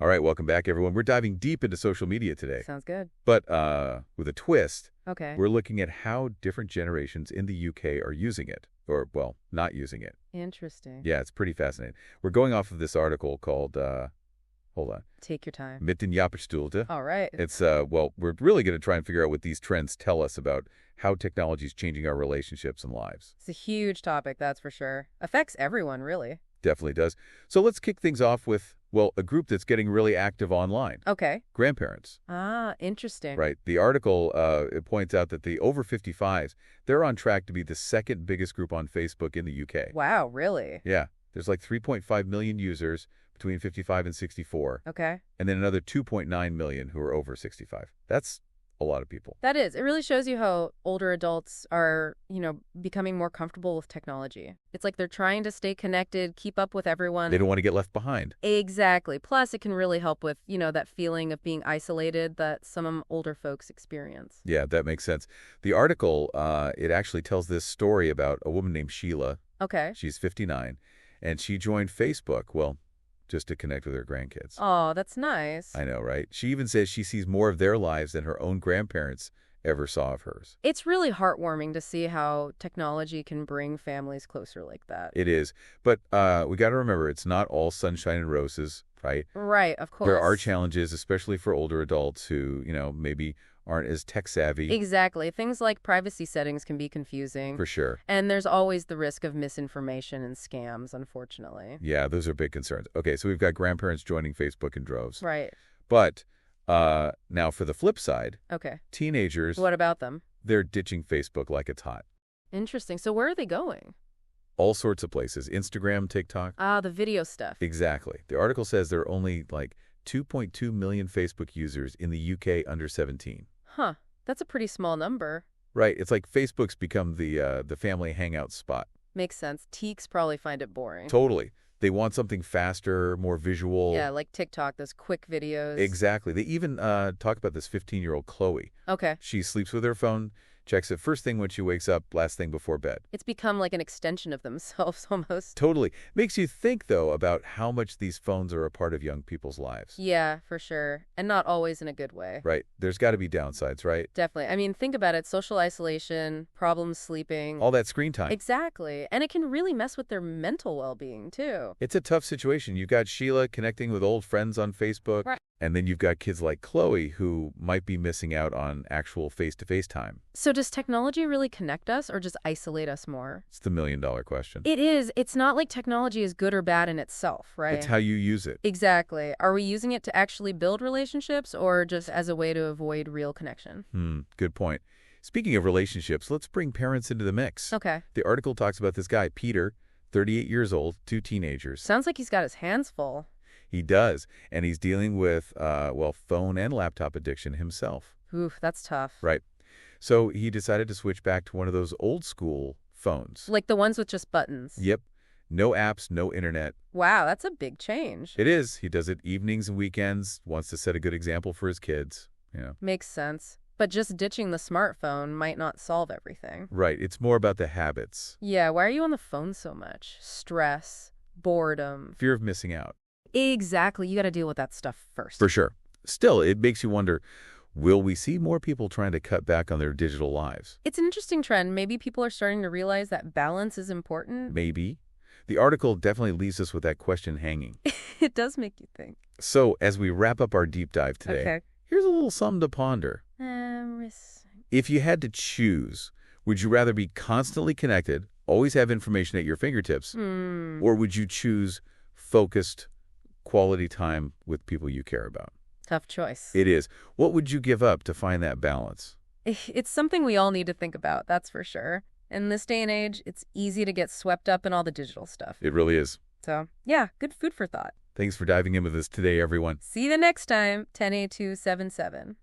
All right, welcome back, everyone. We're diving deep into social media today, Sounds good. but with a twist. Okay. We're looking at how different generations in the UK are using it, or, well, not using it. Interesting. Yeah, it's pretty fascinating. We're going off of this article called, hold on, Take your time. Mit den Jahrstuhlte. All right. It's, well, we're really going to try and figure out what these trends tell us about how technology is changing our relationships and lives. It's a huge topic, that's for sure. Affects everyone, really. Definitely does. So let's kick things off with, well, a group that's getting really active online. Okay. Grandparents. Ah, interesting. Right. The article it points out that the over 55s, they're on track to be the second biggest group on Facebook in the UK. Wow, really? Yeah. There's like 3.5 million users between 55 and 64, Okay. and then another 2.9 million who are over 65. That's a lot of people. That is. It really shows you how older adults are, becoming more comfortable with technology. It's like they're trying to stay connected, keep up with everyone. They don't want to get left behind. Exactly. Plus, it can really help with, that feeling of being isolated that some older folks experience. Yeah, that makes sense. The article, it actually tells this story about a woman named Sheila. Okay. She's 59, and she joined Facebook, well, just to connect with her grandkids. Oh, that's nice. I know, right? She even says she sees more of their lives than her own grandparents ever saw of hers. It's really heartwarming to see how technology can bring families closer like that. It is. But we got to remember, it's not all sunshine and roses, right? Right, of course. There are challenges, especially for older adults who, maybe aren't as tech-savvy. Exactly. Things like privacy settings can be confusing. For sure. And there's always the risk of misinformation and scams, unfortunately. Yeah, those are big concerns. Okay, so we've got grandparents joining Facebook in droves. Right. But now for the flip side, Okay. teenagers, What about them? they're ditching Facebook like it's hot. Interesting. So where are they going? All sorts of places. Instagram, TikTok. Ah, the video stuff. Exactly. The article says there are only like 2.2 million Facebook users in the UK under 17. Huh. That's a pretty small number. Right. It's like Facebook's become the family hangout spot. Makes sense. Teeks probably find it boring. Totally. They want something faster, more visual. Yeah, like TikTok, those quick videos. Exactly. They even talk about this 15-year-old Chloe. Okay. She sleeps with her phone, checks it first thing when she wakes up, last thing before bed. It's become like an extension of themselves almost. Totally. Makes you think, though, about how much these phones are a part of young people's lives. Yeah, for sure. And not always in a good way. Right. There's got to be downsides, right? Definitely. I mean, think about it. Social isolation, problems sleeping. All that screen time. Exactly. And it can really mess with their mental well-being, too. It's a tough situation. You've got Sheila connecting with old friends on Facebook. Right. And then you've got kids like Chloe who might be missing out on actual face-to-face time. So does technology really connect us or just isolate us more? It's the million-dollar question. It is. It's not like technology is good or bad in itself, right? It's how you use it. Exactly. Are we using it to actually build relationships or just as a way to avoid real connection? Good point. Speaking of relationships, let's bring parents into the mix. Okay. The article talks about this guy, Peter, 38 years old, 2 teenagers. Sounds like he's got his hands full. He does, and he's dealing with, phone and laptop addiction himself. Oof, that's tough. Right. So he decided to switch back to one of those old-school phones. Like the ones with just buttons. Yep. No apps, no internet. Wow, that's a big change. It is. He does it evenings and weekends, wants to set a good example for his kids. Makes sense. But just ditching the smartphone might not solve everything. Right. It's more about the habits. Yeah, why are you on the phone so much? Stress, boredom. Fear of missing out. Exactly. You got to deal with that stuff first. For sure. Still, it makes you wonder, will we see more people trying to cut back on their digital lives? It's an interesting trend. Maybe people are starting to realize that balance is important. Maybe. The article definitely leaves us with that question hanging. It does make you think. So, as we wrap up our deep dive today, Okay. here's a little something to ponder. If you had to choose, would you rather be constantly connected, always have information at your fingertips, or would you choose focused, quality time with people you care about? Tough choice. It is. What would you give up to find that balance? It's something we all need to think about, that's for sure. In this day and age, it's easy to get swept up in all the digital stuff. It really is. So, yeah, good food for thought. Thanks for diving in with us today, everyone. See you the next time, 10A277.